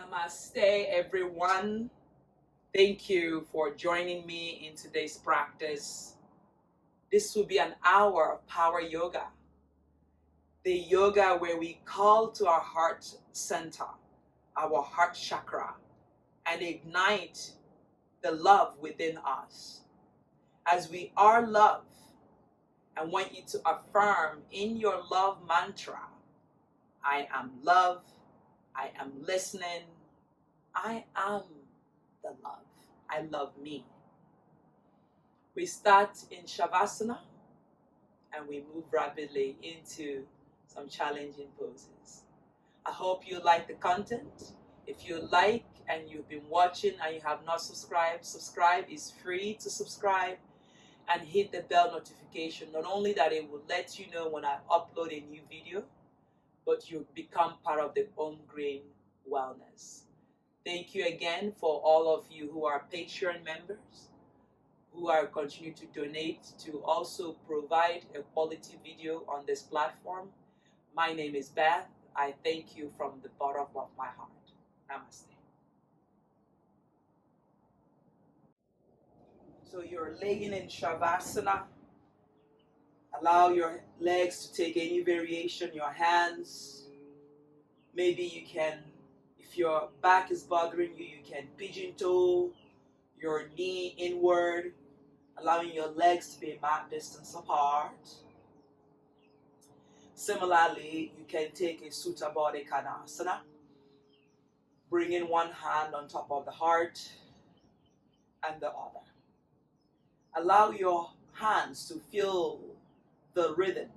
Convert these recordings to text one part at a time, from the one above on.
Namaste, everyone. Thank you for joining me in today's practice. This will be an hour of power yoga, the yoga where we call to our heart center, our heart chakra, and ignite the love within us. As we are love, I want you to affirm in your love mantra, I am love, I am listening, I am the love. I love me. We start in Shavasana and we move rapidly into some challenging poses. I hope you like the content. If you like and you've been watching and you have not subscribed, subscribe is free to subscribe and hit the bell notification. Not only that it will let you know when I upload a new video, but you become part of the Home Green Wellness. Thank you again for all of you who are Patreon members, who are continuing to donate to also provide a quality video on this platform. My name is Beth. I thank you from the bottom of my heart. Namaste. So you're laying in Shavasana. Allow your legs to take any variation, your hands. Maybe you can, if your back is bothering you, you can pigeon toe your knee inward, allowing your legs to be a mat distance apart. Similarly, you can take a Sutta Baddha Konasana, bringing one hand on top of the heart and the other. Allow your hands to feel the rhythm,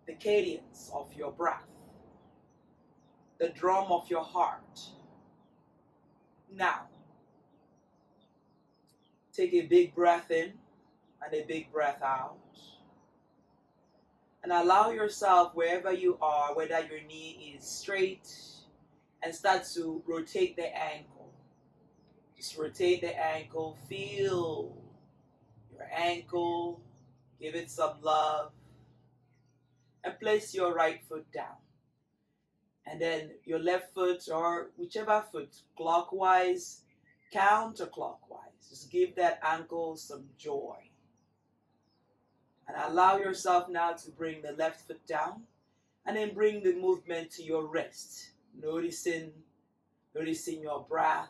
the cadence of your breath, the drum of your heart. Now, take a big breath in and a big breath out. And allow yourself, wherever you are, whether your knee is straight, and start to rotate the ankle. Just rotate the ankle, feel your ankle, give it some love, and place your right foot down. And then your left foot, or whichever foot, clockwise, counterclockwise. Just give that ankle some joy. And allow yourself now to bring the left foot down and then bring the movement to your wrist. Noticing your breath,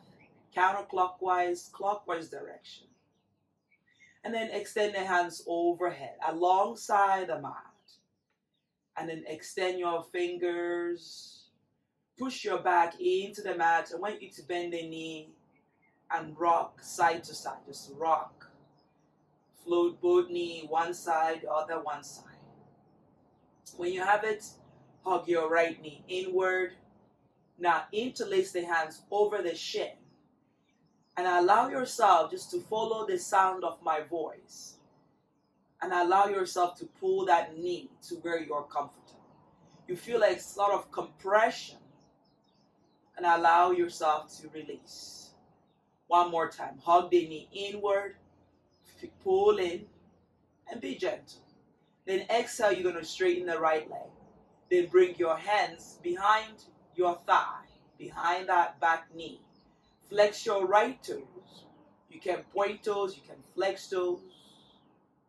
counterclockwise, clockwise direction. And then extend the hands overhead alongside the mat. And then extend your fingers. Push your back into the mat. I want you to bend the knee and rock side to side. Just rock. Float both knee, one side, other one side. When you have it, hug your right knee inward. Now interlace the hands over the shin. And allow yourself just to follow the sound of my voice. And allow yourself to pull that knee to where you're comfortable. You feel like sort of compression. And allow yourself to release. One more time. Hug the knee inward. Pull in and be gentle. Then exhale, you're going to straighten the right leg. Then bring your hands behind your thigh, behind that back knee. Flex your right toes. You can point toes, you can flex toes.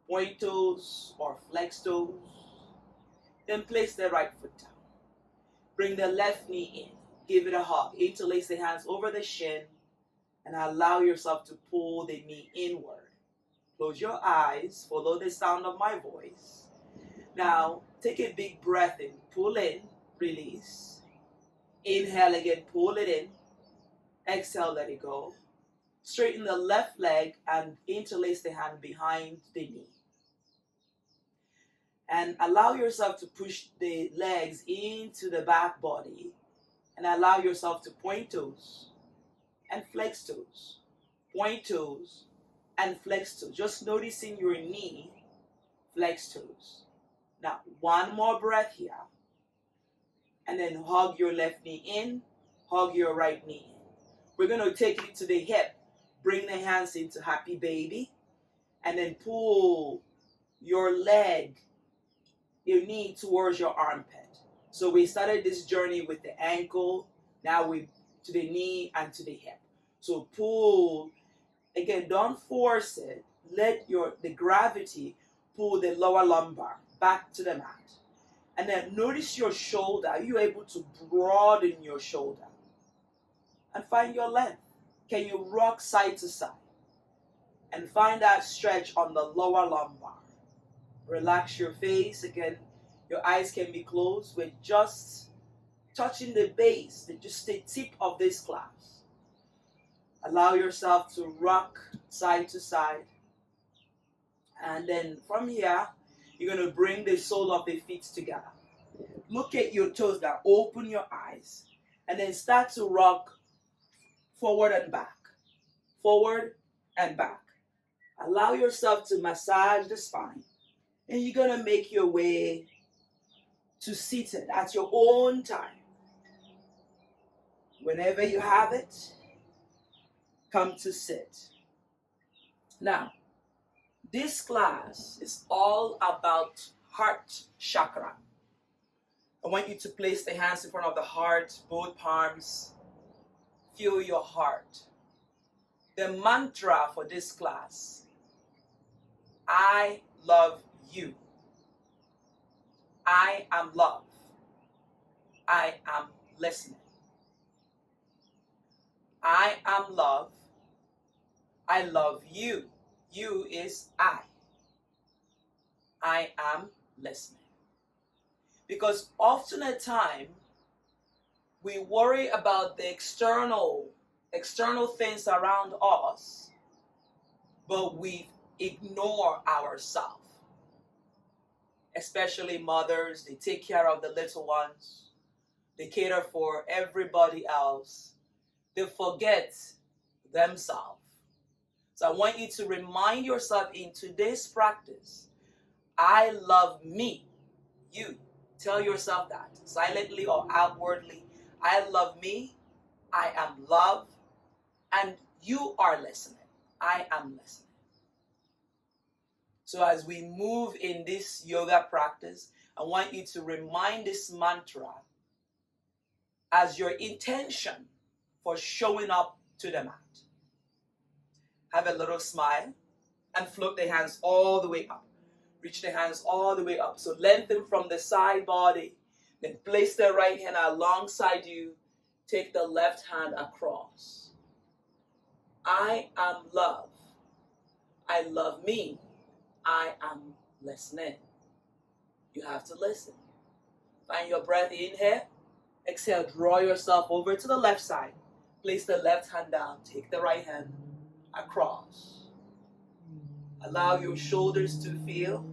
Point toes or flex toes. Then place the right foot down. Bring the left knee in. Give it a hug. Interlace the hands over the shin and allow yourself to pull the knee inward. Close your eyes, follow the sound of my voice. Now, take a big breath in, pull in, release. Inhale again, pull it in. Exhale, let it go. Straighten the left leg and interlace the hand behind the knee. And allow yourself to push the legs into the back body. And allow yourself to point toes and flex toes. Point toes and flex toes. Just noticing your knee, flex toes. Now, one more breath here. And then hug your left knee in, hug your right knee in. We're going to take it to the hip. Bring the hands into happy baby. And then pull your leg, your knee towards your armpit. So we started this journey with the ankle. Now we to the knee and to the hip. So pull. Again, don't force it. Let the gravity pull the lower lumbar back to the mat. And then notice your shoulder. Are you able to broaden your shoulder? And find your length. Can you rock side to side? And find that stretch on the lower lumbar. Relax your face. Again, your eyes can be closed. We're just touching the base, just the tip of this class. Allow yourself to rock side to side. And then from here, you're going to bring the sole of the feet together. Look at your toes now. Open your eyes. And then start to rock forward and back. Forward and back. Allow yourself to massage the spine. And you're going to make your way to seated at your own time. Whenever you have it, come to sit. Now, this class is all about heart chakra. I want you to place the hands in front of the heart, both palms. Feel your heart. The mantra for this class: I love you. I am love. I am listening. I am love. I love you. You is I. I am listening. Because often at time, we worry about the external things around us, but we ignore ourselves. Especially mothers, they take care of the little ones. They cater for everybody else. They forget themselves. So I want you to remind yourself in today's practice, I love me. You. Tell yourself that, silently or outwardly. I love me. I am love. And you are listening. I am listening. So as we move in this yoga practice, I want you to remind this mantra as your intention for showing up to the mat. Have a little smile and float the hands all the way up. Reach the hands all the way up. So lengthen from the side body. Then place the right hand alongside you. Take the left hand across. I am love. I love me. I am listening. You have to listen. Find your breath. Inhale. Exhale. Draw yourself over to the left side. Place the left hand down. Take the right hand across. Allow your shoulders to feel.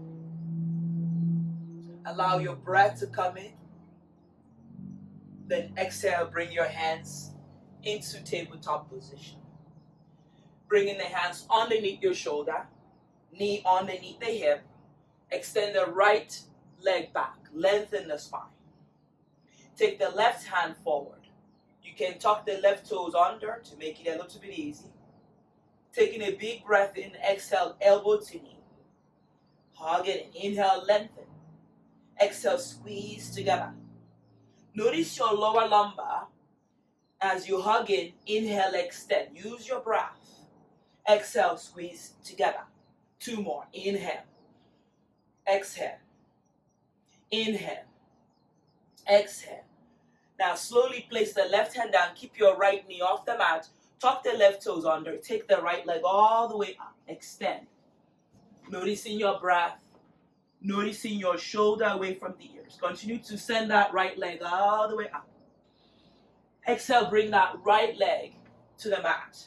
Allow your breath to come in. Then exhale, bring your hands into tabletop position. Bringing the hands underneath your shoulder, knee underneath the hip. Extend the right leg back, lengthen the spine. Take the left hand forward. You can tuck the left toes under to make it a little bit easy. Taking a big breath in, exhale, elbow to knee. Hug it and inhale, lengthen. Exhale, squeeze together. Notice your lower lumbar as you hug in, inhale, extend. Use your breath. Exhale, squeeze together. 2 more. Inhale. Exhale. Inhale. Exhale. Now slowly place the left hand down. Keep your right knee off the mat. Tuck the left toes under. Take the right leg all the way up. Extend. Noticing your breath. Noticing your shoulder away from the ears. Continue to send that right leg all the way up. Exhale, bring that right leg to the mat.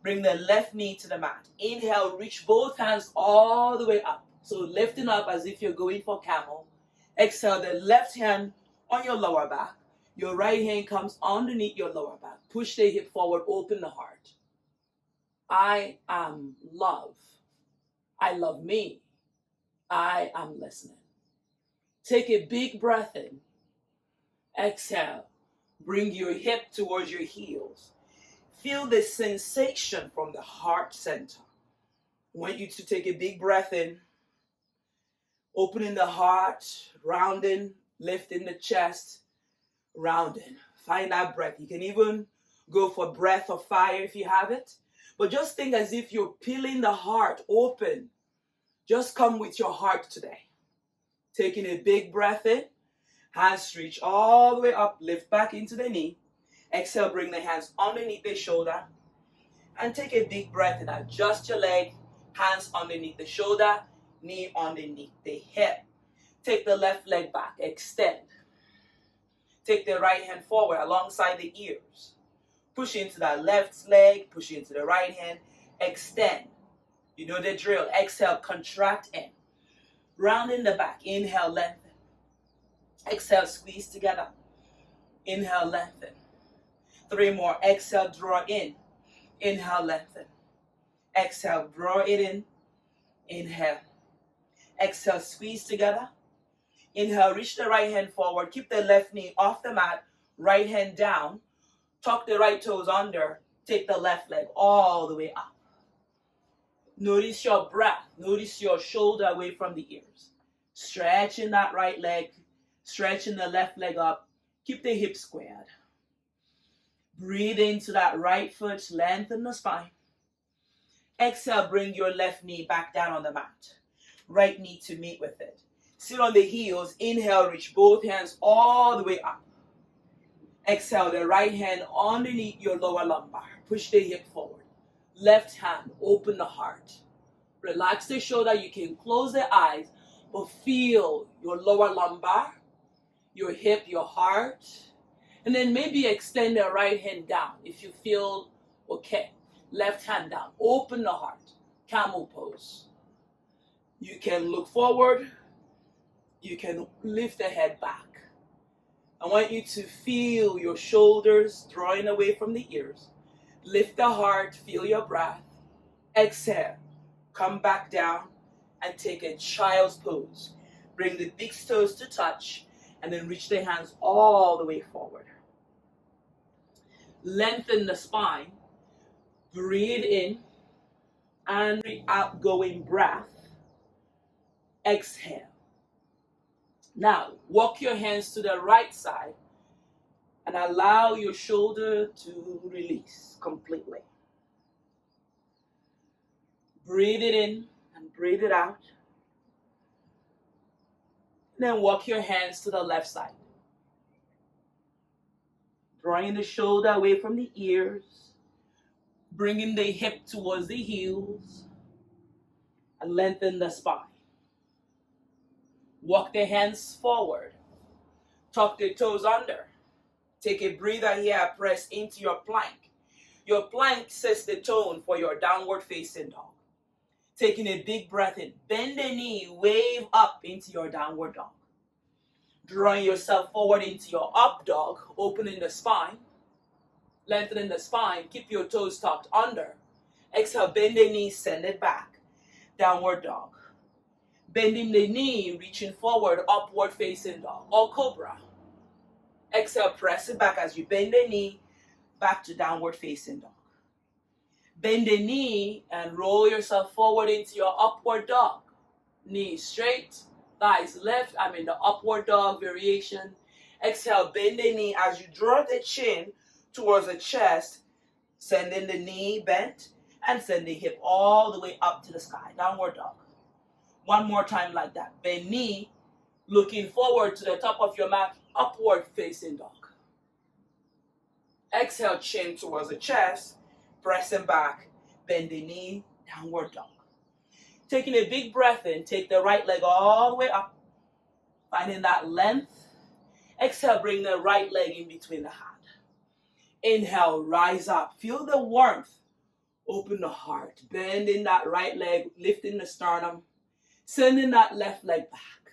Bring the left knee to the mat. Inhale, reach both hands all the way up. So lifting up as if you're going for camel. Exhale, the left hand on your lower back. Your right hand comes underneath your lower back. Push the hip forward, open the heart. I am love. I love me. I am listening. Take a big breath in. Exhale. Bring your hip towards your heels. Feel the sensation from the heart center. I want you to take a big breath in. Opening the heart, rounding, lifting the chest, rounding. Find that breath. You can even Go for breath of fire if you have it. But just think as if you're peeling the heart open. Just come with your heart today. Taking a big breath in. Hands reach all the way up. Lift back into the knee. Exhale, bring the hands underneath the shoulder. And take a big breath in. Adjust your leg. Hands underneath the shoulder. Knee underneath the hip. Take the left leg back. Extend. Take the right hand forward alongside the ears. Push into that left leg. Push into the right hand. Extend. You know the drill. Exhale, contract in. Round in the back. Inhale, lengthen. Exhale, squeeze together. Inhale, lengthen. 3 more. Exhale, draw in. Inhale, lengthen. Exhale, draw it in. Inhale. Exhale, squeeze together. Inhale, reach the right hand forward. Keep the left knee off the mat. Right hand down. Tuck the right toes under. Take the left leg all the way up. Notice your breath. Notice your shoulder away from the ears. Stretching that right leg. Stretching the left leg up. Keep the hips squared. Breathe into that right foot. Lengthen the spine. Exhale, bring your left knee back down on the mat. Right knee to meet with it. Sit on the heels. Inhale, reach both hands all the way up. Exhale, the right hand underneath your lower lumbar. Push the hip forward. Left hand, open the heart. Relax the shoulder. You can close the eyes, but feel your lower lumbar, your hip, your heart. And then maybe extend the right hand down if you feel okay. Left hand down. Open the heart. Camel pose. You can look forward. You can lift the head back. I want you to feel your shoulders drawing away from the ears. Lift the heart, feel your breath. Exhale, come back down and take a child's pose. Bring the big toes to touch and then reach the hands all the way forward. Lengthen the spine. Breathe in and outgoing breath. Exhale. Now, walk your hands to the right side and allow your shoulder to release completely. Breathe it in and breathe it out. Then walk your hands to the left side. Drawing the shoulder away from the ears. Bringing the hip towards the heels. And lengthen the spine. Walk the hands forward. Tuck the toes under. Take a breather here. Press into your plank. Your plank sets the tone for your downward facing dog. Taking a big breath in. Bend the knee. Wave up into your downward dog. Drawing yourself forward into your up dog. Opening the spine. Lengthening the spine. Keep your toes tucked under. Exhale. Bend the knee. Send it back. Downward dog. Bending the knee, reaching forward, upward facing dog, or cobra. Exhale, press it back as you bend the knee, back to downward facing dog. Bend the knee and roll yourself forward into your upward dog. Knees straight, thighs left. I'm in the upward dog variation. Exhale, bend the knee as you draw the chin towards the chest, sending the knee bent, and send the hip all the way up to the sky, downward dog. One more time like that. Bend knee, looking forward to the top of your mat, upward facing dog. Exhale, chin towards the chest, pressing back, bend the knee, downward dog. Taking a big breath in, take the right leg all the way up, finding that length. Exhale, bring the right leg in between the hand. Inhale, rise up, feel the warmth. Open the heart, bending that right leg, lifting the sternum. Sending that left leg back.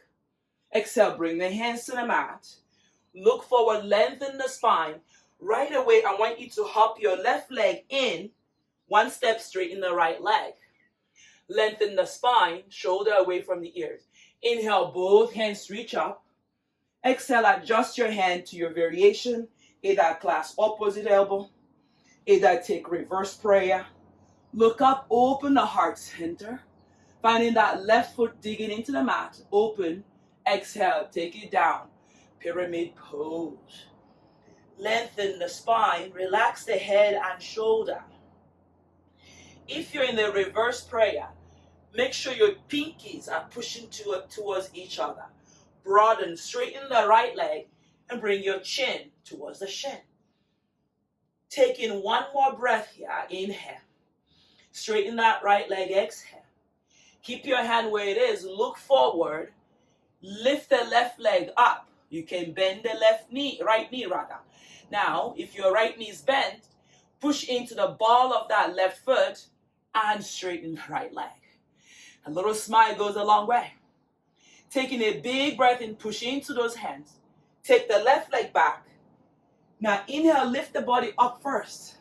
Exhale, bring the hands to the mat. Look forward, lengthen the spine. Right away, I want you to hop your left leg in, one step straight in the right leg. Lengthen the spine, shoulder away from the ears. Inhale, both hands reach up. Exhale, adjust your hand to your variation. Either clasp opposite elbow. Either take reverse prayer. Look up, open the heart center. Finding that left foot digging into the mat. Open. Exhale. Take it down. Pyramid pose. Lengthen the spine, relax the head and shoulder. If you're in the reverse prayer, make sure your pinkies are pushing towards each other. Broaden, straighten the right leg and bring your chin towards the shin. Take in one more breath here. Inhale. Straighten that right leg. Exhale. Keep your hand where it is. Look forward. Lift the left leg up. You can bend the right knee rather. Now, if your right knee is bent, push into the ball of that left foot and straighten the right leg. A little smile goes a long way. Taking a big breath in, push into those hands. Take the left leg back. Now inhale, lift the body up first.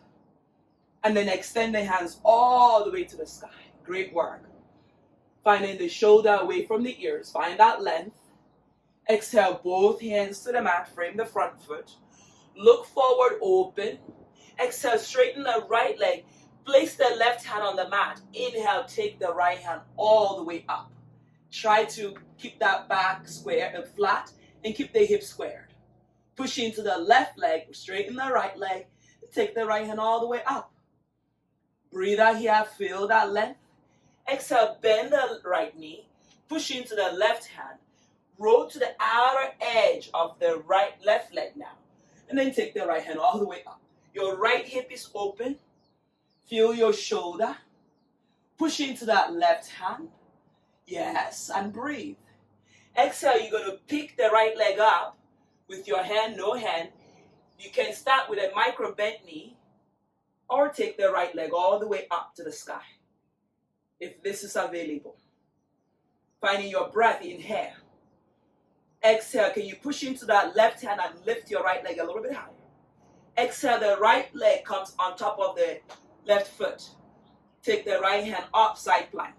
And then extend the hands all the way to the sky. Great work. Finding the shoulder away from the ears. Find that length. Exhale, both hands to the mat. Frame the front foot. Look forward, open. Exhale, straighten the right leg. Place the left hand on the mat. Inhale, take the right hand all the way up. Try to keep that back square and flat and keep the hips squared. Push into the left leg, straighten the right leg, and take the right hand all the way up. Breathe out here, feel that length. Exhale, bend the right knee, push into the left hand, roll to the outer edge of the left leg now, and then take the right hand all the way up. Your right hip is open. Feel your shoulder. Push into that left hand. Yes, and breathe. Exhale, you're going to pick the right leg up with your hand, no hand. You can start with a micro bent knee or take the right leg all the way up to the sky, if this is available. Finding your breath, inhale. Exhale, can you push into that left hand and lift your right leg a little bit higher? Exhale, the right leg comes on top of the left foot. Take the right hand up, side plank.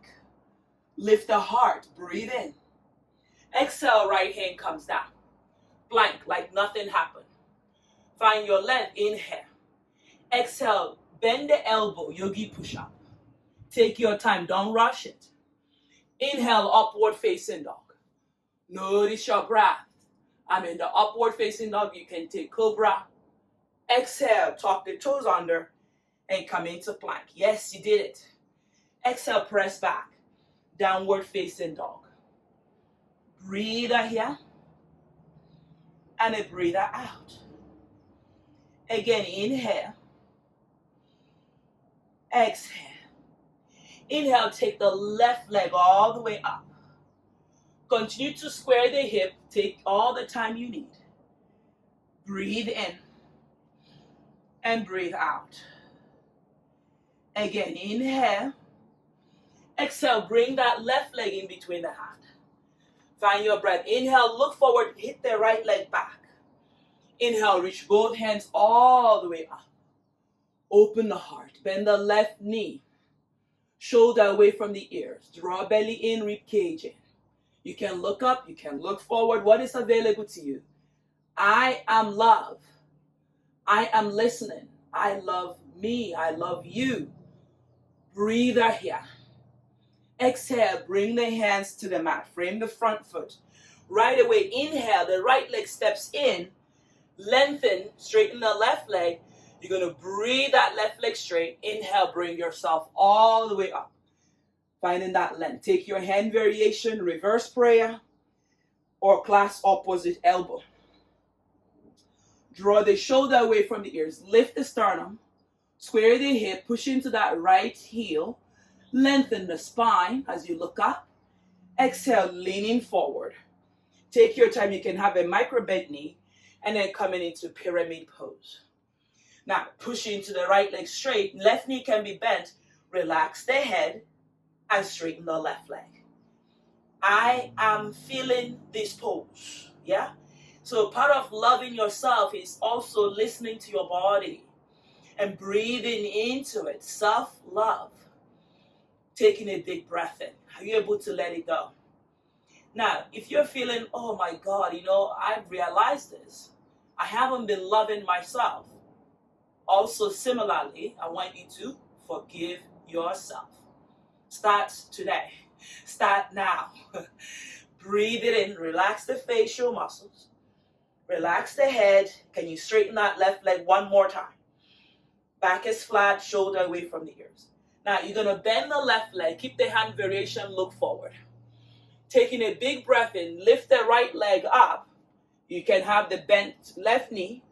Lift the heart, breathe in. Exhale, right hand comes down. Plank, like nothing happened. Find your length, inhale. Exhale, bend the elbow, yogi push-up. Take your time, don't rush it. Inhale, upward facing dog. Notice your breath. I'm in the upward facing dog. You can take cobra. Exhale, tuck the toes under and come into plank. Yes, you did it. Exhale, press back. Downward facing dog. Breathe out here. And a breather out. Again, inhale. Exhale. Inhale, take the left leg all the way up. Continue to square the hip. Take all the time you need. Breathe in. And breathe out. Again, inhale. Exhale, bring that left leg in between the hand. Find your breath. Inhale, look forward, hit the right leg back. Inhale, reach both hands all the way up. Open the heart. Bend the left knee. Shoulder away from the ears. Draw belly in, rib cage in. You can look up, you can look forward. What is available to you? I am love. I am listening. I love me. I love you. Breathe out here. Exhale, bring the hands to the mat. Frame the front foot. Right away, inhale, the right leg steps in. Lengthen, straighten the left leg. You're going to breathe that left leg straight. Inhale, bring yourself all the way up. Finding that length. Take your hand variation, reverse prayer, or clasp opposite elbow. Draw the shoulder away from the ears. Lift the sternum. Square the hip. Push into that right heel. Lengthen the spine as you look up. Exhale, leaning forward. Take your time. You can have a micro bent knee and then coming into pyramid pose. Now, push into the right leg straight. Left knee can be bent. Relax the head and straighten the left leg. I am feeling this pose. Yeah? So part of loving yourself is also listening to your body and breathing into it. Self-love. Taking a big breath in. Are you able to let it go? Now, if you're feeling, oh my God, I've realized this. I haven't been loving myself. Also, similarly, I want you to forgive yourself. Start today. Start now. Breathe it in. Relax the facial muscles. Relax the head. Can you straighten that left leg one more time? Back is flat, shoulder away from the ears. Now you're going to bend the left leg. Keep the hand variation, look forward. Taking a big breath in, lift the right leg up. You can have the bent left knee.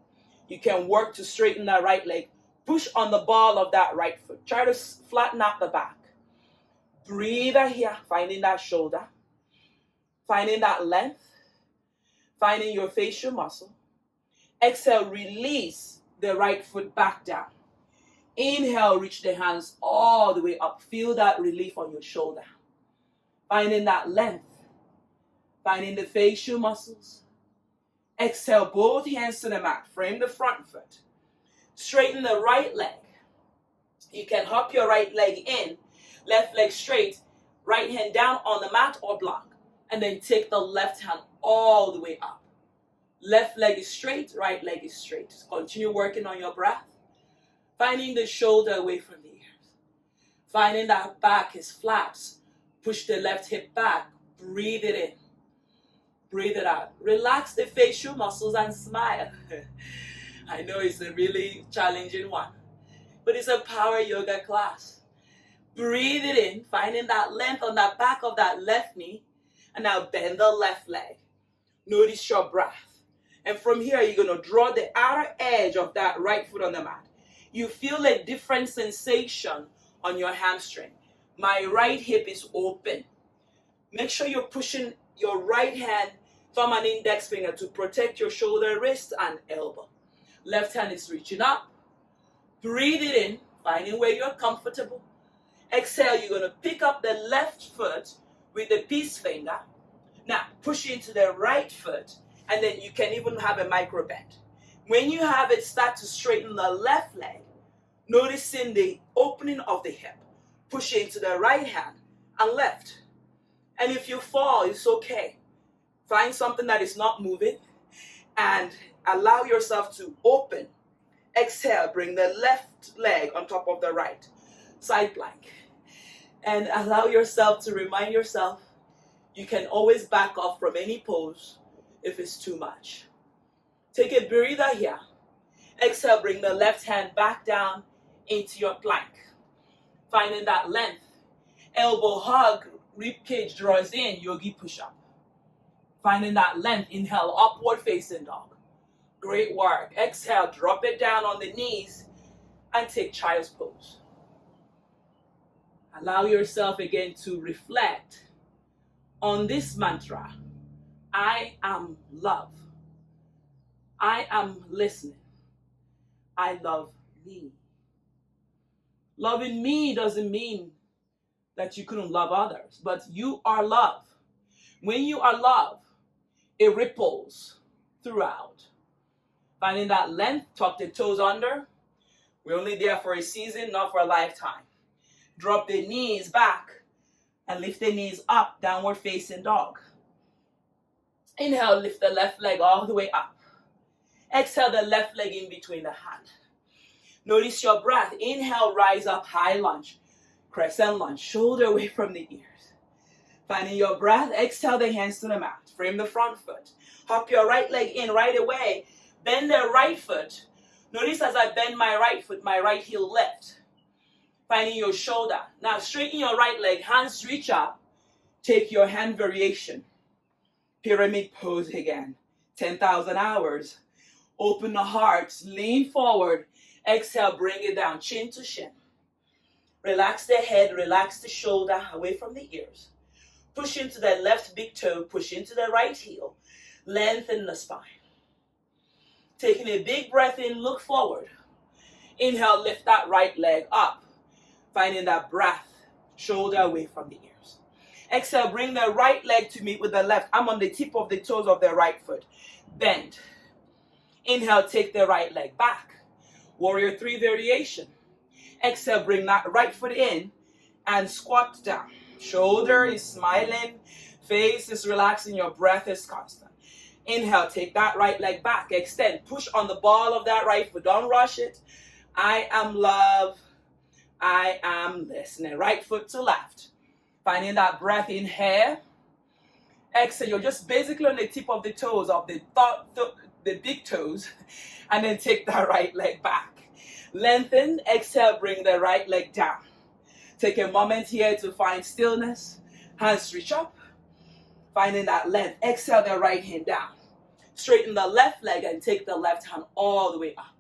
You can work to straighten that right leg. Push on the ball of that right foot. Try to flatten out the back. Breathe out here, finding that shoulder. Finding that length. Finding your facial muscle. Exhale, release the right foot back down. Inhale, reach the hands all the way up. Feel that relief on your shoulder. Finding that length. Finding the facial muscles. Exhale, both hands to the mat. Frame the front foot. Straighten the right leg. You can hop your right leg in. Left leg straight. Right hand down on the mat or block. And then take the left hand all the way up. Left leg is straight. Right leg is straight. Continue working on your breath. Finding the shoulder away from the ears. Finding that back is flat. Push the left hip back. Breathe it in. Breathe it out. Relax the facial muscles and smile. I know it's a really challenging one, but it's a power yoga class. Breathe it in, finding that length on the back of that left knee, and now bend the left leg. Notice your breath. And from here, you're going to draw the outer edge of that right foot on the mat. You feel a different sensation on your hamstring. My right hip is open. Make sure you're pushing your right hand, thumb and index finger to protect your shoulder, wrist, and elbow. Left hand is reaching up. Breathe it in, finding where you're comfortable. Exhale, you're going to pick up the left foot with the peace finger. Now, push into the right foot, and then you can even have a micro bend. When you have it, start to straighten the left leg, noticing the opening of the hip. Push into the right hand and left. And if you fall, it's okay. Find something that is not moving and allow yourself to open. Exhale, bring the left leg on top of the right. Side plank. And allow yourself to remind yourself you can always back off from any pose if it's too much. Take a breather here. Exhale, bring the left hand back down into your plank. Finding that length. Elbow hug, rib cage draws in, yogi push-up. Finding that length. Inhale, upward facing dog. Great work. Exhale, drop it down on the knees and take child's pose. Allow yourself again to reflect on this mantra. I am love. I am listening. I love me. Loving me doesn't mean that you couldn't love others, but you are love. When you are love, it ripples throughout. Finding that length, tuck the toes under. We're only there for a season, not for a lifetime. Drop the knees back and lift the knees up, downward facing dog. Inhale, lift the left leg all the way up. Exhale, the left leg in between the hand. Notice your breath. Inhale, rise up, high lunge. Crescent lunge, shoulder away from the ears. Finding your breath, exhale the hands to the mat. Frame the front foot. Hop your right leg in right away. Bend the right foot. Notice as I bend my right foot, my right heel left. Finding your shoulder. Now straighten your right leg, hands reach up. Take your hand variation. Pyramid pose again. 10,000 hours. Open the heart, lean forward. Exhale, bring it down, chin to shin. Relax the head, relax the shoulder, away from the ears. Push into the left big toe, push into the right heel. Lengthen the spine. Taking a big breath in, look forward. Inhale, lift that right leg up. Finding that breath, shoulder away from the ears. Exhale, bring the right leg to meet with the left. I'm on the tip of the toes of the right foot. Bend. Inhale, take the right leg back. Warrior 3 variation. Exhale, bring that right foot in and squat down. Shoulder is smiling, face is relaxing, your breath is constant. Inhale, take that right leg back, extend, push on the ball of that right foot, don't rush it. I am love, I am listening. Right foot to left. Finding that breath in here. Exhale, you're just basically on the tip of the toes of the the big toes, and then take the right leg back. Lengthen, exhale, bring the right leg down. Take a moment here to find stillness. Hands reach up, finding that length. Exhale the right hand down. Straighten the left leg and take the left hand all the way up.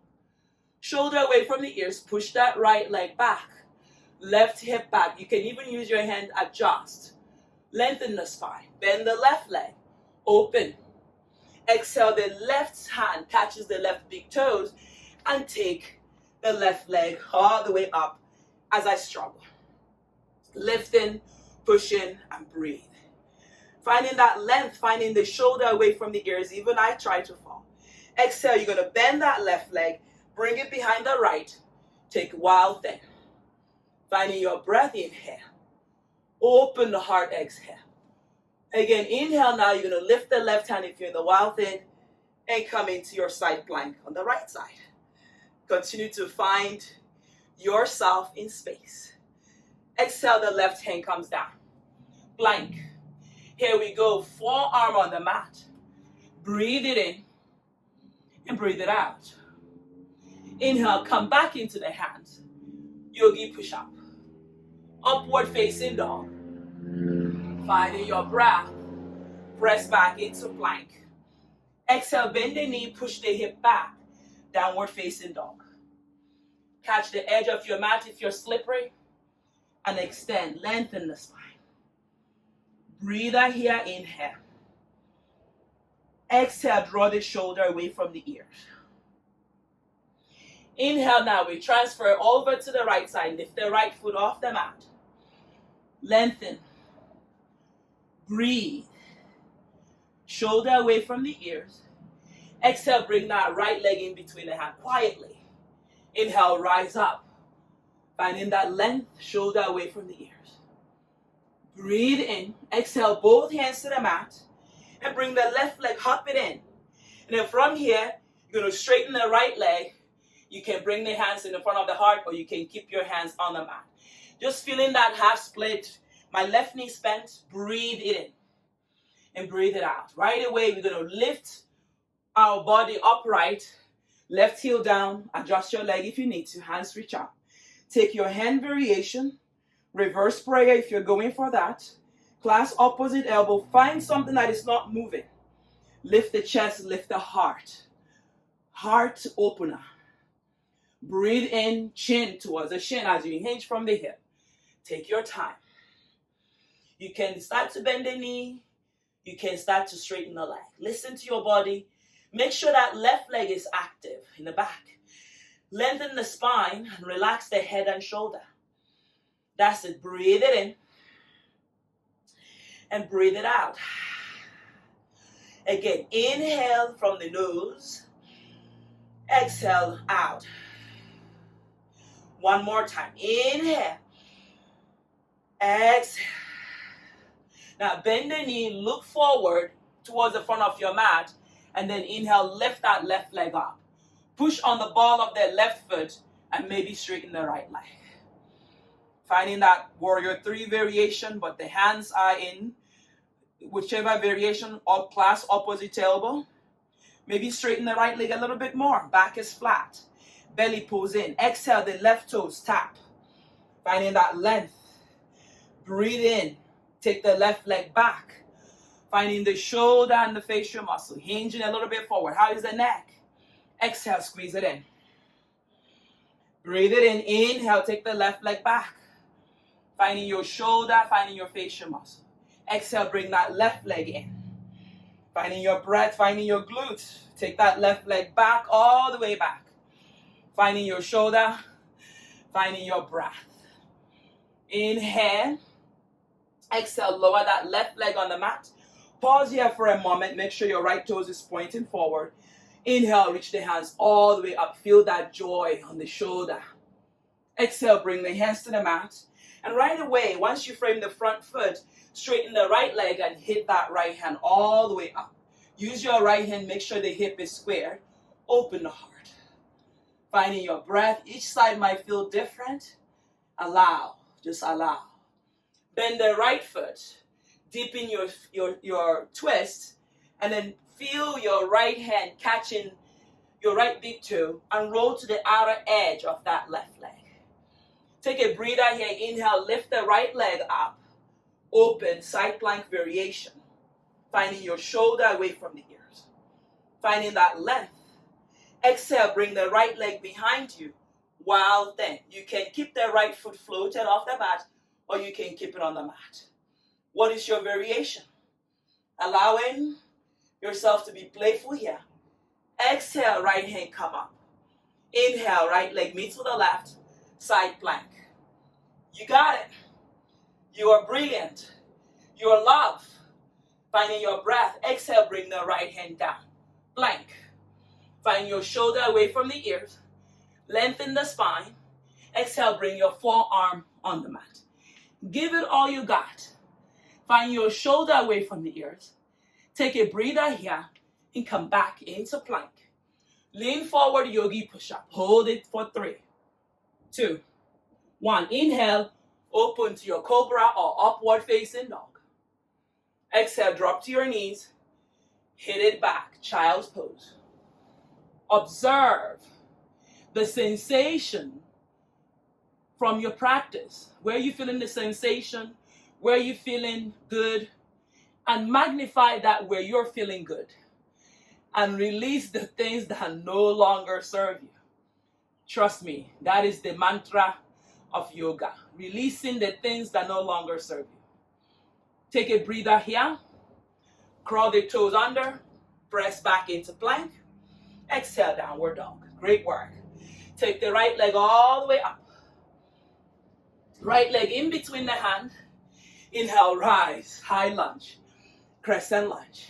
Shoulder away from the ears, push that right leg back. Left hip back. You can even use your hand, adjust. Lengthen the spine. Bend the left leg. Open. Exhale, the left hand catches the left big toes and take the left leg all the way up as I struggle. Lifting, pushing, and breathe. Finding that length, finding the shoulder away from the ears, even I try to fall. Exhale, you're going to bend that left leg, bring it behind the right, take wild thing. Finding your breath, inhale. Open the heart, exhale. Again, inhale now, you're going to lift the left hand if you're in the wild thing and come into your side plank on the right side. Continue to find yourself in space. Exhale, the left hand comes down. Plank. Here we go, forearm on the mat. Breathe it in and breathe it out. Inhale, come back into the hands. Yogi push up. Upward facing dog. Finding your breath. Press back into plank. Exhale, bend the knee, push the hip back. Downward facing dog. Catch the edge of your mat if you're slippery. And extend, lengthen the spine. Breathe out here, inhale. Exhale, draw the shoulder away from the ears. Inhale now, we transfer over to the right side. Lift the right foot off the mat. Lengthen. Breathe. Shoulder away from the ears. Exhale, bring that right leg in between the hands quietly. Inhale, rise up. Finding that length, shoulder away from the ears. Breathe in. Exhale, both hands to the mat. And bring the left leg, hop it in. And then from here, you're going to straighten the right leg. You can bring the hands in the front of the heart, or you can keep your hands on the mat. Just feeling that half split. My left knee bent. Breathe it in. And breathe it out. Right away, we're going to lift our body upright. Left heel down. Adjust your leg if you need to. Hands reach up. Take your hand variation. Reverse prayer if you're going for that. Clasp opposite elbow. Find something that is not moving. Lift the chest, lift the heart. Heart opener. Breathe in, chin towards the shin as you hinge from the hip. Take your time. You can start to bend the knee. You can start to straighten the leg. Listen to your body. Make sure that left leg is active in the back. Lengthen the spine and relax the head and shoulder. That's it. Breathe it in. And breathe it out. Again, inhale from the nose. Exhale out. One more time. Inhale. Exhale. Now bend the knee, look forward towards the front of your mat, and then inhale, lift that left leg up. Push on the ball of the left foot and maybe straighten the right leg. Finding that warrior 3 variation, but the hands are in whichever variation, or clasp opposite elbow. Maybe straighten the right leg a little bit more. Back is flat. Belly pulls in. Exhale, the left toes tap. Finding that length. Breathe in. Take the left leg back. Finding the shoulder and the facial muscle. Hinging a little bit forward. How is the neck? Exhale, squeeze it in. Breathe it in. Inhale, take the left leg back. Finding your shoulder, finding your facial muscle. Exhale, bring that left leg in. Finding your breath, finding your glutes. Take that left leg back, all the way back. Finding your shoulder, finding your breath. Inhale. Exhale, lower that left leg on the mat. Pause here for a moment. Make sure your right toes is pointing forward. Inhale, reach the hands all the way up. Feel that joy on the shoulder. Exhale, bring the hands to the mat. And right away, once you frame the front foot, straighten the right leg and hit that right hand all the way up. Use your right hand, make sure the hip is square. Open the heart. Finding your breath. Each side might feel different. Allow. Just allow. Bend the right foot. Deepen your twist. And then feel your right hand catching your right big toe and roll to the outer edge of that left leg. Take a breather here. Inhale, lift the right leg up. Open, side plank variation. Finding your shoulder away from the ears. Finding that length. Exhale, bring the right leg behind you. While then, you can keep the right foot floated off the mat, or you can keep it on the mat. What is your variation? Allowing yourself to be playful here. Exhale, right hand come up. Inhale, right leg meets with the left, side plank. You got it. You are brilliant. You are love. Finding your breath. Exhale, bring the right hand down. Plank. Find your shoulder away from the ears. Lengthen the spine. Exhale, bring your forearm on the mat. Give it all you got. Find your shoulder away from the ears. Take a breather here and come back into plank. Lean forward, yogi push-up. Hold it for 3, 2, 1. Inhale, open to your cobra or upward facing dog. Exhale, drop to your knees. Hit it back, child's pose. Observe the sensation from your practice. Where are you feeling the sensation? Where are you feeling good? And magnify that where you're feeling good. And release the things that no longer serve you. Trust me, that is the mantra of yoga. Releasing the things that no longer serve you. Take a breather here. Crawl the toes under. Press back into plank. Exhale, downward dog. Great work. Take the right leg all the way up. Right leg in between the hand. Inhale, rise, high lunge. Crescent lunge.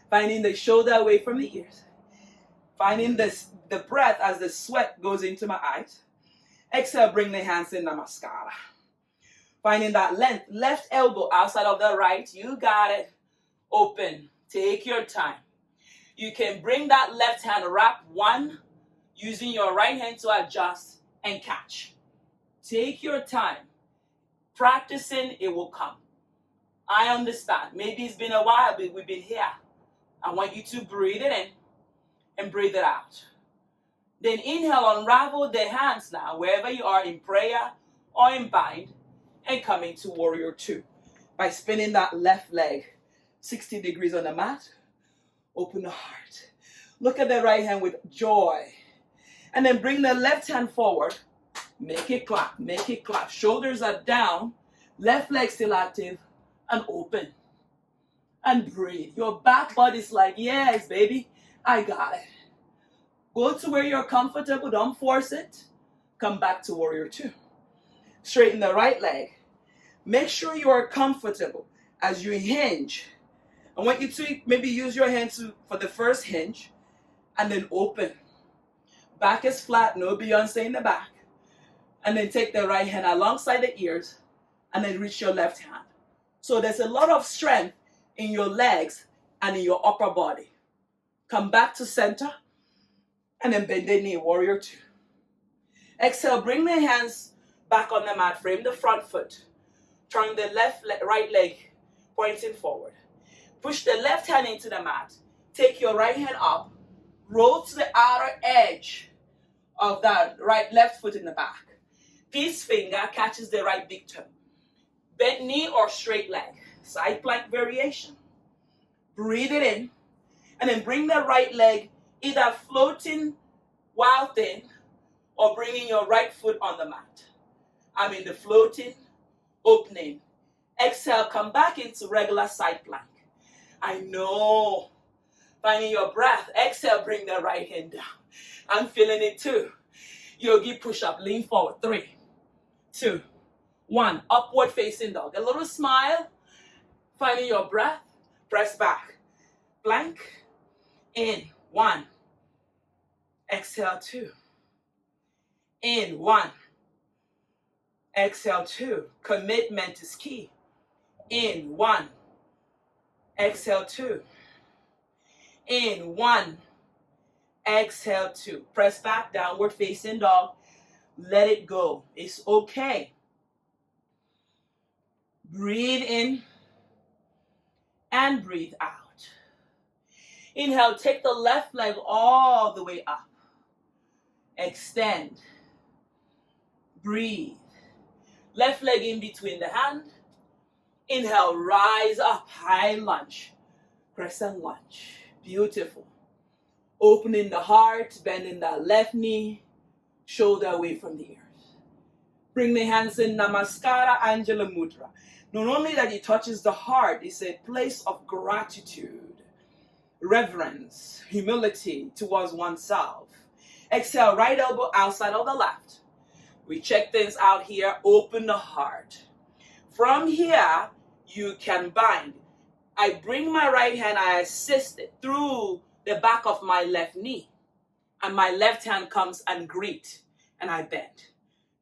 Finding the shoulder away from the ears. Finding the breath as the sweat goes into my eyes. Exhale, bring the hands in Namaskara. Finding that length, left elbow outside of the right. You got it. Open. Take your time. You can bring that left hand, wrap one, using your right hand to adjust and catch. Take your time. Practicing, it will come. I understand. Maybe it's been a while, but we've been here. I want you to breathe it in and breathe it out. Then inhale, unravel the hands now, wherever you are in prayer or in bind, and come into warrior 2 by spinning that left leg 60 degrees on the mat. Open the heart. Look at the right hand with joy. And then bring the left hand forward. Make it clap. Make it clap. Shoulders are down. Left leg still active. And open. And breathe. Your back body's like, yes, baby. I got it. Go to where you're comfortable. Don't force it. Come back to warrior 2. Straighten the right leg. Make sure you are comfortable as you hinge. I want you to maybe use your hand for the first hinge and then open. Back is flat, no Beyonce in the back. And then take the right hand alongside the ears and then reach your left hand. So there's a lot of strength in your legs and in your upper body. Come back to center and then bend the knee, warrior 2. Exhale, bring the hands back on the mat, frame the front foot. Turn the right leg pointing forward. Push the left hand into the mat. Take your right hand up. Roll to the outer edge of that left foot in the back. Peace finger catches the right big toe. Bent knee or straight leg. Side plank variation. Breathe it in. And then bring the right leg either floating while thin or bringing your right foot on the mat. I'm in the floating, opening. Exhale, come back into regular side plank. I know. Finding your breath. Exhale, bring the right hand down. I'm feeling it too. Yogi push-up. Lean forward. 3, 2, 1. Upward facing dog. A little smile. Finding your breath. Press back. Plank. In. 1. Exhale. 2. In. 1. Exhale. 2. Commitment is key. In. 1. Exhale 2. In 1. Exhale 2. Press back, downward facing dog. Let it go. It's okay. Breathe in and breathe out. Inhale, take the left leg all the way up. Extend. Breathe. Left leg in between the hand. Inhale, rise up, high lunge. Crescent lunge. Beautiful. Opening the heart, bending that left knee, shoulder away from the earth. Bring the hands in Namaskara, Anjala Mudra. Not only that it touches the heart, it's a place of gratitude, reverence, humility towards oneself. Exhale, right elbow outside of the left. We check things out here, open the heart. From here, you can bind. I bring my right hand, I assist it through the back of my left knee. And my left hand comes and greet, and I bend.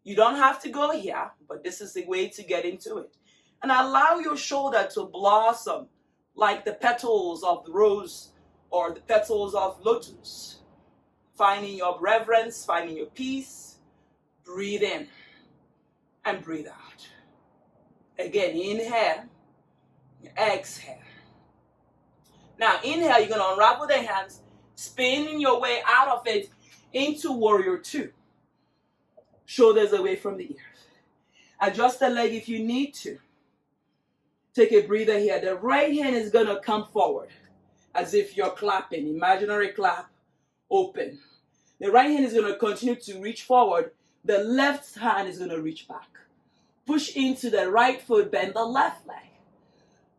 You don't have to go here, but this is the way to get into it. And allow your shoulder to blossom like the petals of the rose or the petals of lotus. Finding your reverence, finding your peace. Breathe in and breathe out. Again, inhale, exhale. Now, inhale, you're going to unravel the hands, spinning your way out of it into warrior two. Shoulders away from the ears. Adjust the leg if you need to. Take a breather here. The right hand is going to come forward as if you're clapping. Imaginary clap, open. The right hand is going to continue to reach forward. The left hand is going to reach back. Push into the right foot, bend the left leg.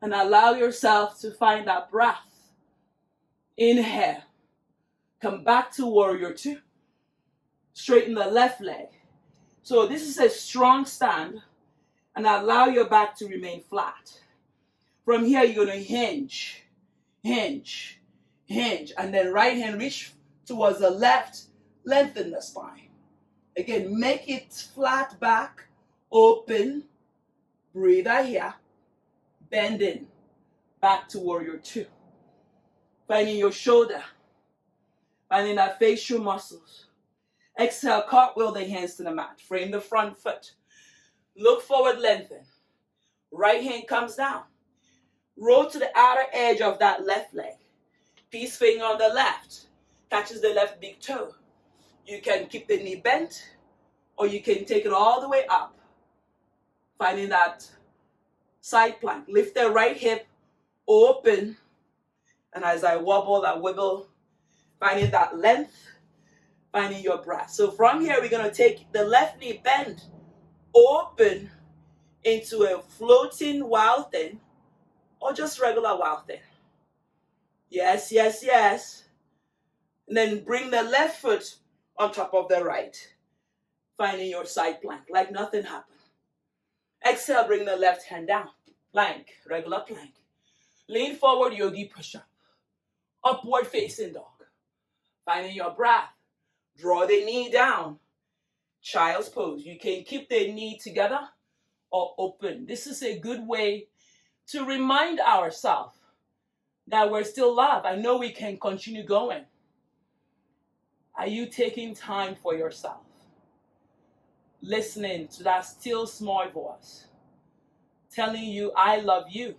And allow yourself to find that breath. Inhale. Come back to warrior two. Straighten the left leg. So this is a strong stand. And allow your back to remain flat. From here, you're going to hinge, hinge, hinge. And then right hand reach towards the left. Lengthen the spine. Again, make it flat back. Open. Breathe out here. Bending. Back to warrior two. Finding your shoulder. Finding that facial muscles. Exhale, cartwheel the hands to the mat. Frame the front foot. Look forward, lengthen. Right hand comes down. Roll to the outer edge of that left leg. Peace finger on the left. Catches the left big toe. You can keep the knee bent, or you can take it all the way up. Finding that side plank. Lift the right hip, open. And as I wobble, I wiggle, finding that length, finding your breath. So from here, we're going to take the left knee bend, open into a floating wild thing, or just regular wild thing. Yes, yes, yes. And then bring the left foot on top of the right, finding your side plank, like nothing happened. Exhale, bring the left hand down. Plank, regular plank. Lean forward, yogi push-up. Upward facing dog. Finding your breath. Draw the knee down. Child's pose. You can keep the knee together or open. This is a good way to remind ourselves that we're still loved. I know we can continue going. Are you taking time for yourself? Listening to that still small voice telling you, I love you.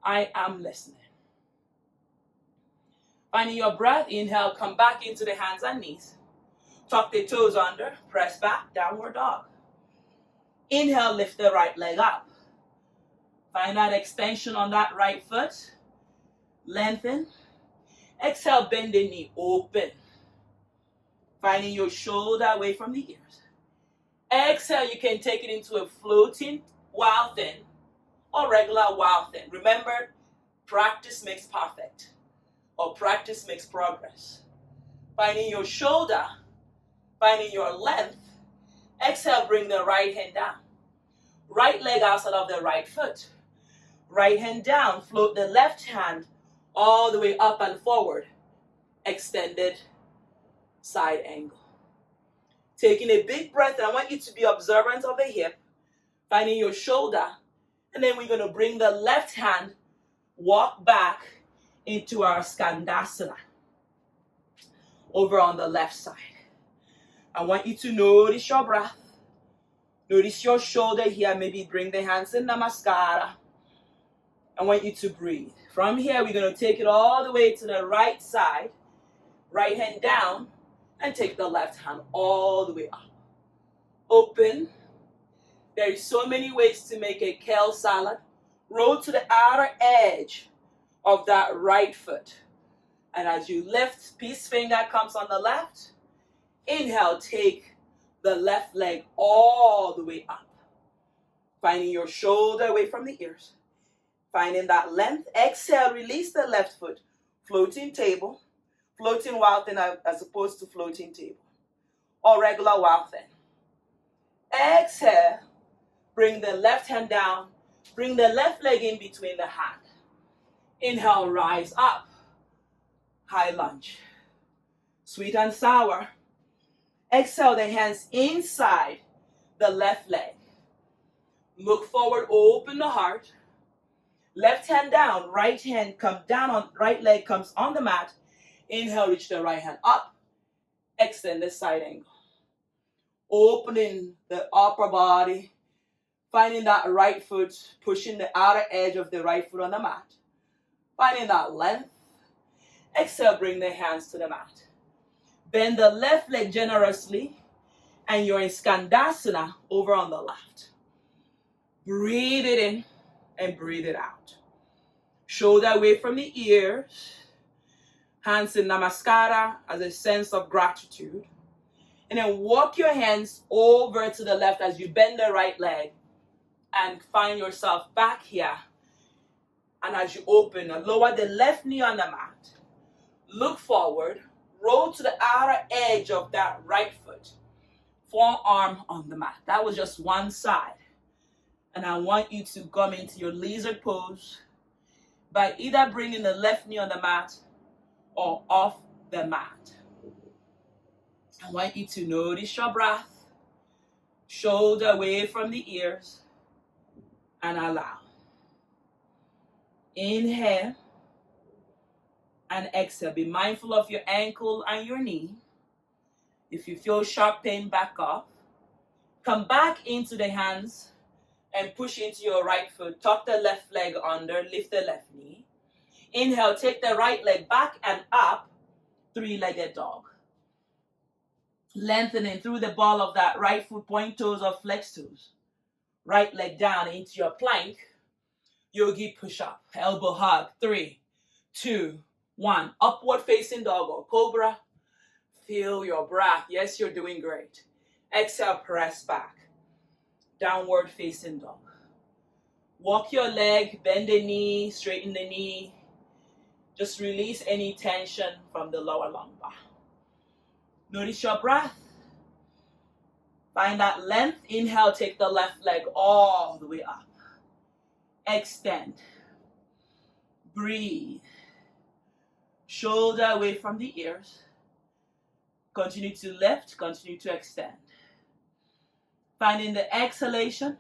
I am listening. Finding your breath, inhale, come back into the hands and knees. Tuck the toes under, press back, downward dog. Inhale, lift the right leg up. Find that extension on that right foot. Lengthen. Exhale, bend the knee, open. Finding your shoulder away from the ears. Exhale, you can take it into a floating wild thing or regular wild thing. Remember, practice makes perfect, or practice makes progress. Finding your shoulder, finding your length. Exhale, bring the right hand down. Right leg outside of the right foot. Right hand down, float the left hand all the way up and forward. Extended side angle. Taking a big breath, and I want you to be observant of the hip, finding your shoulder, and then we're going to bring the left hand, walk back into our Skandasana, over on the left side. I want you to notice your breath, notice your shoulder here, maybe bring the hands in Namaskara. I want you to breathe. From here, we're going to take it all the way to the right side. Right hand down, and take the left hand all the way up. Open. There is so many ways to make a kale salad. Roll to the outer edge of that right foot. And as you lift, peace finger comes on the left. Inhale, take the left leg all the way up. Finding your shoulder away from the ears. Finding that length. Exhale, release the left foot. Floating table. Floating wild thing as opposed to floating table. Or regular wild thing. Exhale. Bring the left hand down. Bring the left leg in between the hand. Inhale, rise up. High lunge. Sweet and sour. Exhale, the hands inside the left leg. Look forward, open the heart. Left hand down, right hand come down on, right leg comes on the mat. Inhale, reach the right hand up. Extend the side angle. Opening the upper body. Finding that right foot, pushing the outer edge of the right foot on the mat. Finding that length. Exhale, bring the hands to the mat. Bend the left leg generously. And you're in Skandasana over on the left. Breathe it in and breathe it out. Shoulder away from the ears. Hands in Namaskara as a sense of gratitude. And then walk your hands over to the left as you bend the right leg. And find yourself back here. And as you open, lower the left knee on the mat. Look forward. Roll to the outer edge of that right foot. Forearm on the mat. That was just one side. And I want you to come into your lizard pose by either bringing the left knee on the mat or off the mat. I want you to notice your breath. Shoulder away from the ears. And allow. Inhale. And exhale. Be mindful of your ankle and your knee. If you feel sharp pain, back off. Come back into the hands and push into your right foot. Tuck the left leg under. Lift the left knee. Inhale, take the right leg back and up. Three-legged dog. Lengthening through the ball of that right foot, point toes or flex toes. Right leg down into your plank. Yogi push-up. Elbow hug. 3, 2, 1. Upward facing dog or cobra. Feel your breath. Yes, you're doing great. Exhale, press back. Downward facing dog. Walk your leg, bend the knee, straighten the knee. Just release any tension from the lower lumbar. Notice your breath. Find that length. Inhale, take the left leg all the way up. Extend. Breathe. Shoulder away from the ears. Continue to lift, continue to extend. Finding the exhalation.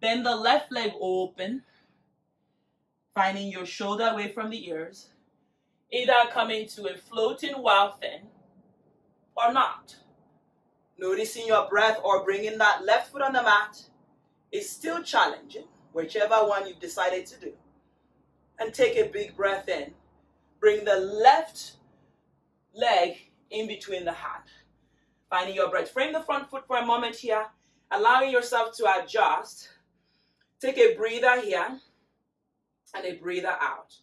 Bend the left leg open. Finding your shoulder away from the ears. Either come into a floating wild thing or not. Noticing your breath or bringing that left foot on the mat is still challenging, whichever one you've decided to do. And take a big breath in. Bring the left leg in between the hand. Finding your breath. Frame the front foot for a moment here. Allowing yourself to adjust. Take a breather here and a breather out.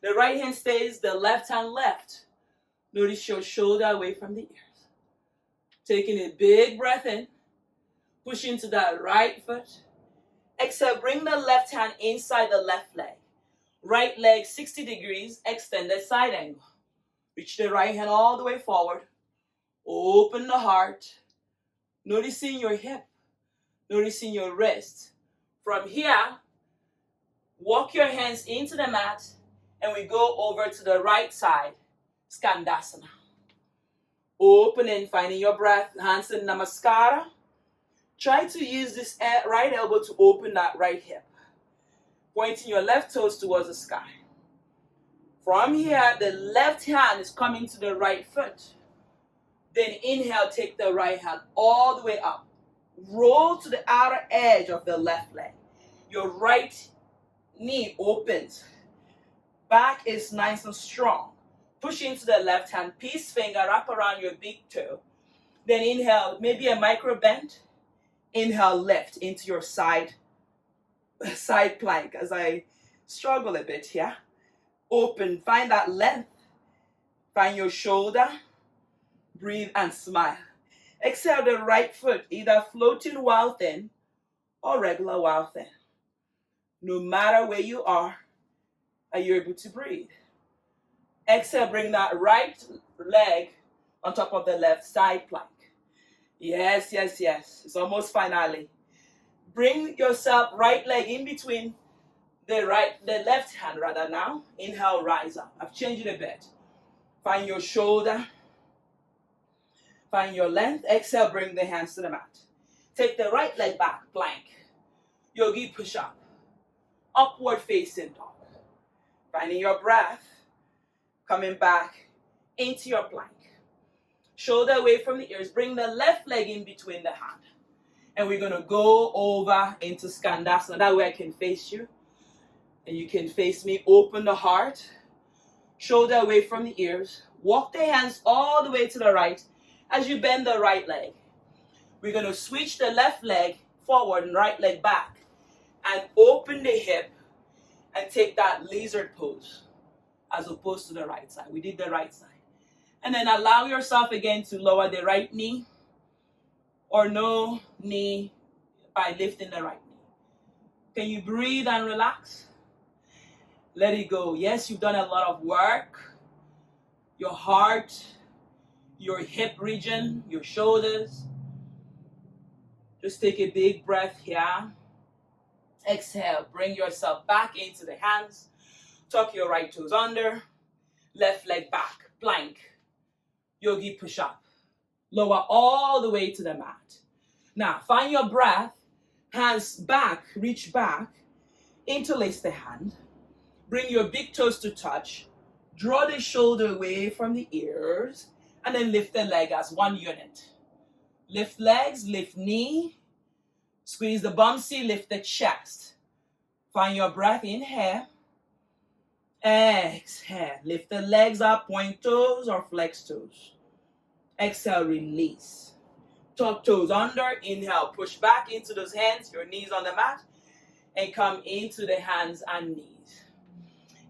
The right hand stays, the left hand left. Notice your shoulder away from the ears. Taking a big breath in. Push into that right foot. Exhale, bring the left hand inside the left leg. Right leg 60 degrees, extended side angle. Reach the right hand all the way forward. Open the heart. Noticing your hip. Noticing your wrist. From here, walk your hands into the mat and we go over to the right side, Skandasana. Opening, finding your breath, hands in Namaskara. Try to use this right elbow to open that right hip. Pointing your left toes towards the sky. From here, the left hand is coming to the right foot. Then inhale, take the right hand all the way up. Roll to the outer edge of the left leg. Your right knee opens. Back is nice and strong. Push into the left hand, peace finger, wrap around your big toe. Then inhale, maybe a micro bend. Inhale, lift into your side plank as I struggle a bit here. Open, find that length. Find your shoulder. Breathe and smile. Exhale the right foot, either floating while thin or regular while thin. No matter where you are you able to breathe? Exhale, bring that right leg on top of the left side plank. Yes, yes, yes. It's almost finally. Bring yourself right leg in between the left hand rather now. Inhale, rise up. I've changed it a bit. Find your shoulder. Find your length. Exhale, bring the hands to the mat. Take the right leg back, plank. Yogi push up. Upward facing dog. Finding your breath. Coming back into your plank. Shoulder away from the ears. Bring the left leg in between the hand. And we're going to go over into Skandasana. That way I can face you. And you can face me. Open the heart. Shoulder away from the ears. Walk the hands all the way to the right as you bend the right leg. We're going to switch the left leg forward and right leg back. And open the hip. And take that lizard pose. As opposed to the right side. We did the right side. And then allow yourself again to lower the right knee. Or no knee by lifting the right knee. Can you breathe and relax? Let it go. Yes, you've done a lot of work. Your heart, your hip region, your shoulders. Just take a big breath here. Exhale. Bring yourself back into the hands. Tuck your right toes under. Left leg back. Plank. Yogi push up. Lower all the way to the mat. Now, find your breath. Hands back. Reach back. Interlace the hand. Bring your big toes to touch. Draw the shoulder away from the ears. And then lift the leg as one unit. Lift legs. Lift knee. Squeeze the bum C. Lift the chest. Find your breath. Inhale. Exhale. Lift the legs up. Point toes or flex toes. Exhale, release. Tuck toes under. Inhale, push back into those hands, your knees on the mat, and come into the hands and knees.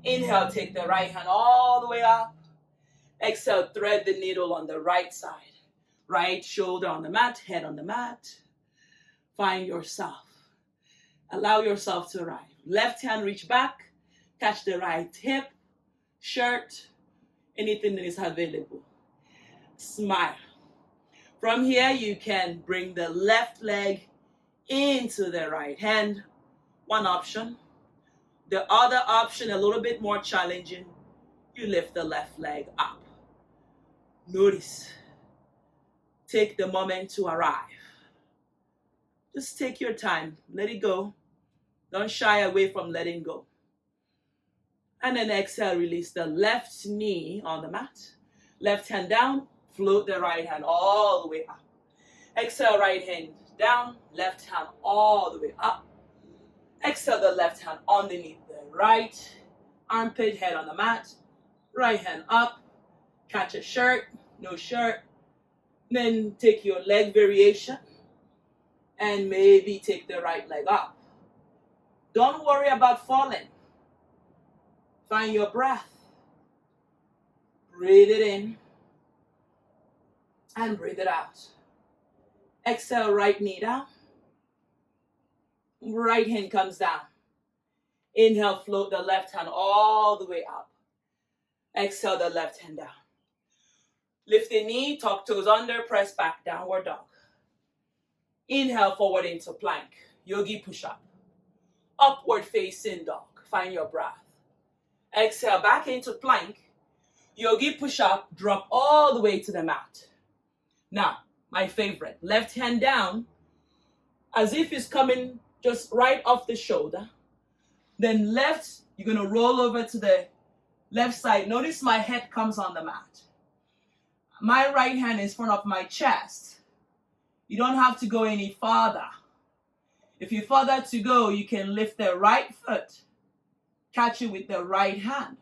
Inhale, take the right hand all the way up. Exhale, thread the needle on the right side. Right shoulder on the mat, head on the mat. Find yourself. Allow yourself to arrive. Left hand reach back. Catch the right hip, shirt, anything that is available. Smile. From here, you can bring the left leg into the right hand. One option. The other option, a little bit more challenging, you lift the left leg up. Notice. Take the moment to arrive. Just take your time. Let it go. Don't shy away from letting go. And then exhale, release the left knee on the mat. Left hand down. Float the right hand all the way up. Exhale, right hand down. Left hand all the way up. Exhale, the left hand underneath the right armpit, head on the mat. Right hand up. Catch a shirt, no shirt. Then take your leg variation. And maybe take the right leg up. Don't worry about falling. Find your breath. Breathe it in. And breathe it out. Exhale, right knee down. Right hand comes down. Inhale, float the left hand all the way up. Exhale, the left hand down. Lift the knee, tuck toes under, press back, downward dog. Inhale, forward into plank. Yogi push up. Upward facing dog. Find your breath. Exhale, back into plank. Yogi push up, drop all the way to the mat. Now, my favorite, left hand down, as if it's coming just right off the shoulder. Then left, you're going to roll over to the left side. Notice my head comes on the mat. My right hand is in front of my chest. You don't have to go any farther. If you further to go, you can lift the right foot catch it with the right hand,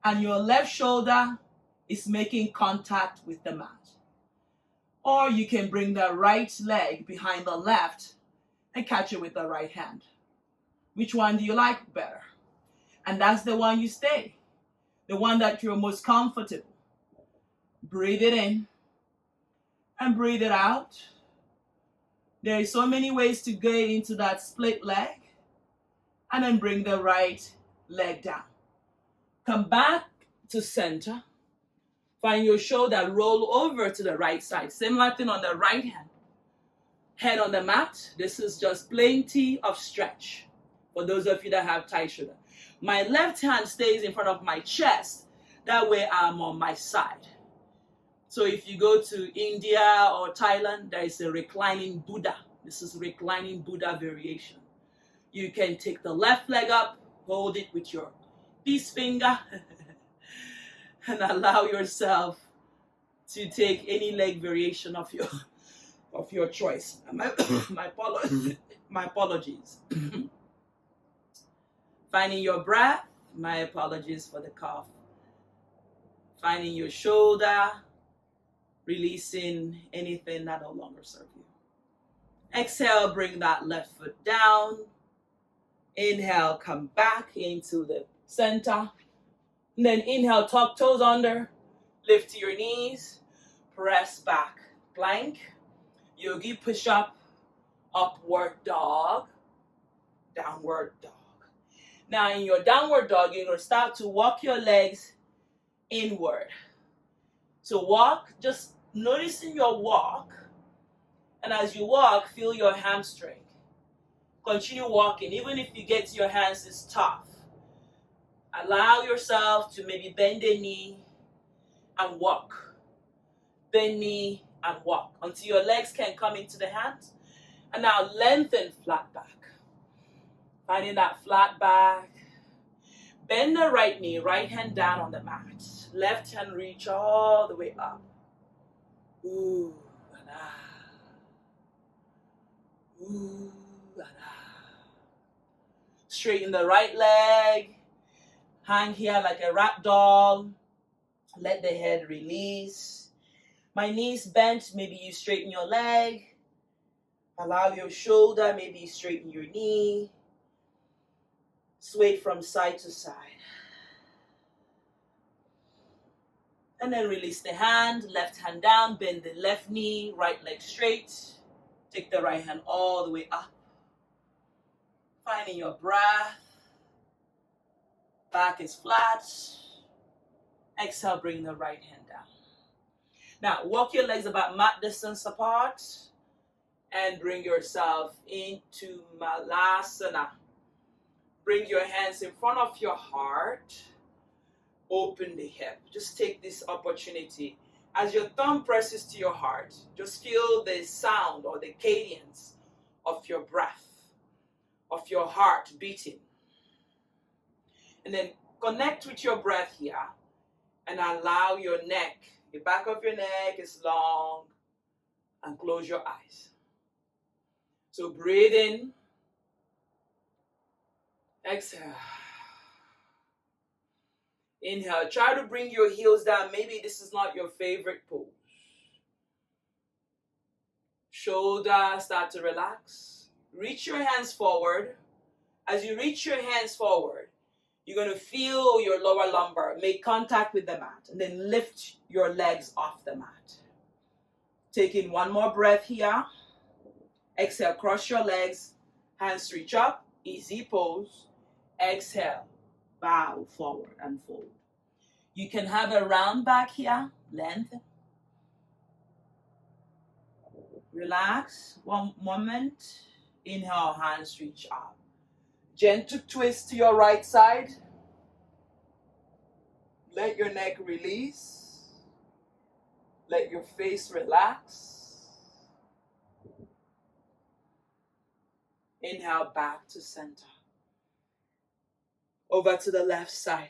and your left shoulder is making contact with the mat. Or you can bring the right leg behind the left and catch it with the right hand. Which one do you like better? And that's the one you stay, the one that you're most comfortable. Breathe it in and breathe it out. There are so many ways to get into that split leg, and then bring the right leg down. Come back to center. Find your shoulder, roll over to the right side. Similar thing on the right hand. Head on the mat. This is just plenty of stretch for those of you that have tight shoulder. My left hand stays in front of my chest. That way I'm on my side. So if you go to India or Thailand, there is a reclining Buddha. This is reclining Buddha variation. You can take the left leg up, hold it with your peace finger, and allow yourself to take any leg variation of your choice. My apologies. Finding your breath. My apologies for the cough. Finding your shoulder. Releasing anything that no longer serves you. Exhale, bring that left foot down. Inhale, come back into the center. And then inhale, tuck toes under. Lift to your knees. Press back. Plank. Yogi push-up. Upward dog. Downward dog. Now in your downward dog, you're going to start to walk your legs inward. So walk, just noticing your walk. And as you walk, feel your hamstring. Continue walking. Even if you get to your hands, it's tough. Allow yourself to maybe bend the knee and walk. Bend knee and walk until your legs can come into the hands. And now lengthen flat back. Finding that flat back. Bend the right knee, right hand down on the mat. Left hand reach all the way up. Ooh, and ah. Ooh, and ah. Straighten the right leg. Hang here like a rag doll. Let the head release. My knees bent, maybe you straighten your leg. Allow your shoulder, maybe you straighten your knee. Sway from side to side. And then release the hand, left hand down, bend the left knee, right leg straight. Take the right hand all the way up. Finding your breath. Back is flat. Exhale, bring the right hand down. Now, walk your legs about mat distance apart and bring yourself into Malasana. Bring your hands in front of your heart. Open the hip. Just take this opportunity. As your thumb presses to your heart, just feel the sound or the cadence of your breath, of your heart beating. And then connect with your breath here and allow your neck, the back of your neck is long, and close your eyes. So breathe in. Exhale. Inhale. Try to bring your heels down. Maybe this is not your favorite pose. Shoulders start to relax. Reach your hands forward. As you reach your hands forward, you're going to feel your lower lumbar make contact with the mat, and then lift your legs off the mat. Taking one more breath here. Exhale, cross your legs. Hands reach up. Easy pose. Exhale. Bow forward and fold. You can have a round back here. Lengthen. Relax. One moment. Inhale, hands reach up. Gentle twist to your right side. Let your neck release. Let your face relax. Inhale, back to center. Over to the left side.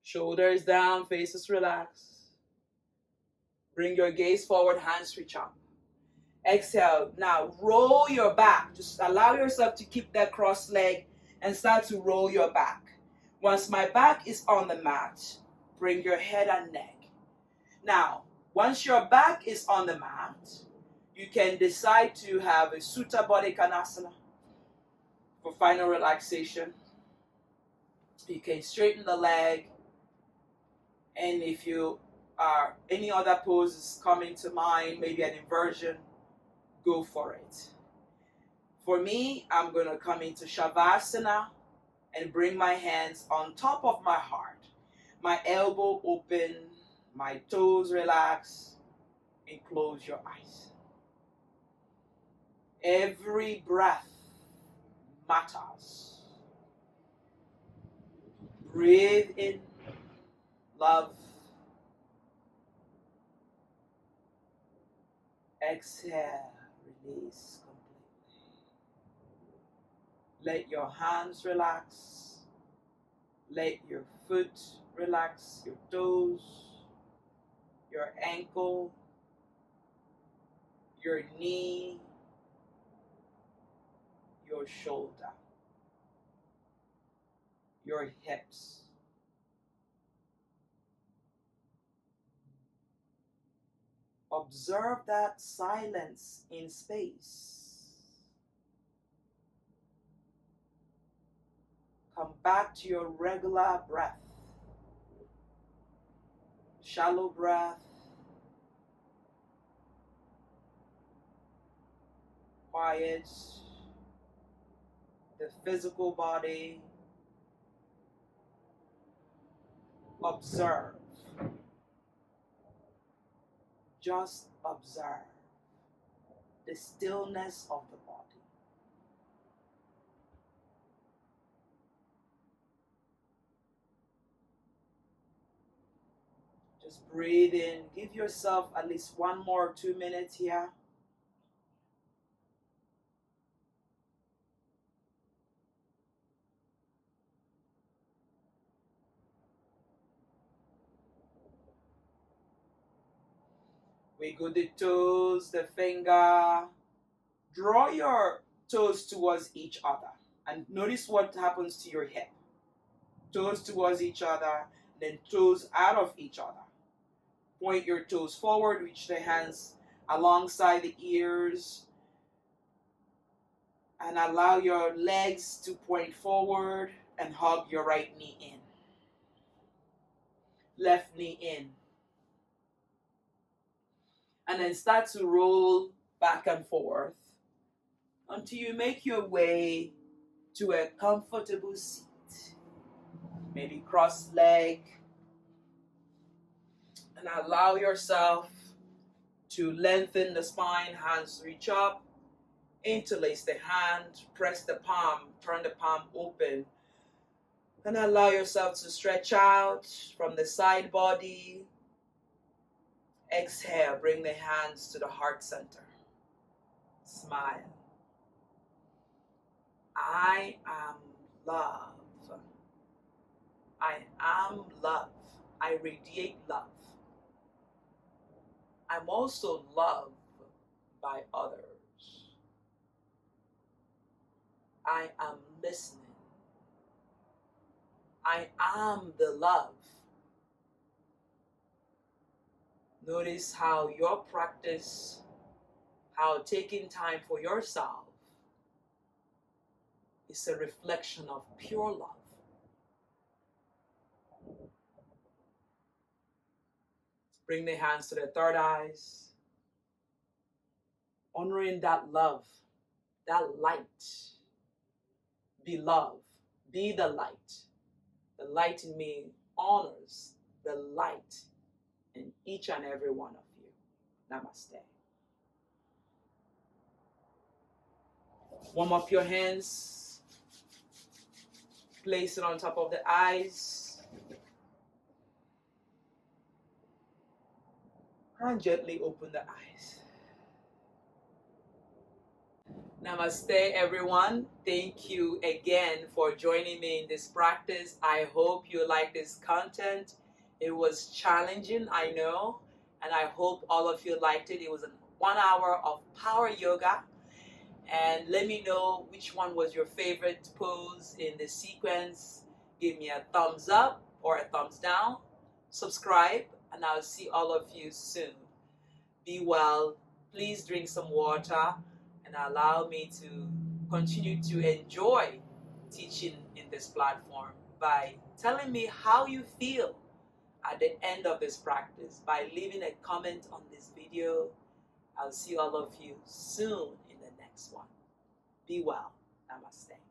Shoulders down, faces relaxed. Bring your gaze forward, hands reach up. Exhale. Now roll your back. Just allow yourself to keep that cross leg and start to roll your back. Once my back is on the mat, bring your head and neck. Now, once your back is on the mat, you can decide to have a Sutta Baddha Konasana for final relaxation. You can straighten the leg, and if you are any other poses coming to mind, maybe an inversion, go for it. For me, I'm going to come into Shavasana and bring my hands on top of my heart. My elbow open, my toes relax, and close your eyes. Every breath matters. Breathe in love. Exhale, release completely. Let your hands relax. Let your foot relax, your toes, your ankle, your knee, your shoulder, your hips. Observe that silence in space. Come back to your regular breath. Shallow breath. Quiet the physical body. Observe. Just observe the stillness of the body. Just breathe in. Give yourself at least 1 more 2 minutes here. Wiggle the toes, the finger. Draw your toes towards each other. And notice what happens to your hip. Toes towards each other, then toes out of each other. Point your toes forward, reach the hands alongside the ears. And allow your legs to point forward and hug your right knee in. Left knee in. And then start to roll back and forth until you make your way to a comfortable seat. Maybe cross leg. And allow yourself to lengthen the spine, hands reach up, interlace the hand, press the palm, turn the palm open. And allow yourself to stretch out from the side body. Exhale, bring the hands to the heart center. Smile. I am love. I am love. I radiate love. I'm also loved by others. I am listening. I am the love. Notice how your practice, how taking time for yourself is a reflection of pure love. Bring the hands to the third eyes. Honoring that love, that light. Be love. Be the light. The light in me honors the light in each and every one of you. Namaste. Warm up your hands. Place it on top of the eyes. And gently open the eyes. Namaste, everyone. Thank you again for joining me in this practice. I hope you like this content. It was challenging, I know. And I hope all of you liked it. It was 1 hour of power yoga. And let me know which one was your favorite pose in the sequence. Give me a thumbs up or a thumbs down. Subscribe, and I'll see all of you soon. Be well. Please drink some water and allow me to continue to enjoy teaching in this platform by telling me how you feel at the end of this practice by leaving a comment on this video. I'll see all of you soon in the next one. Be well. Namaste.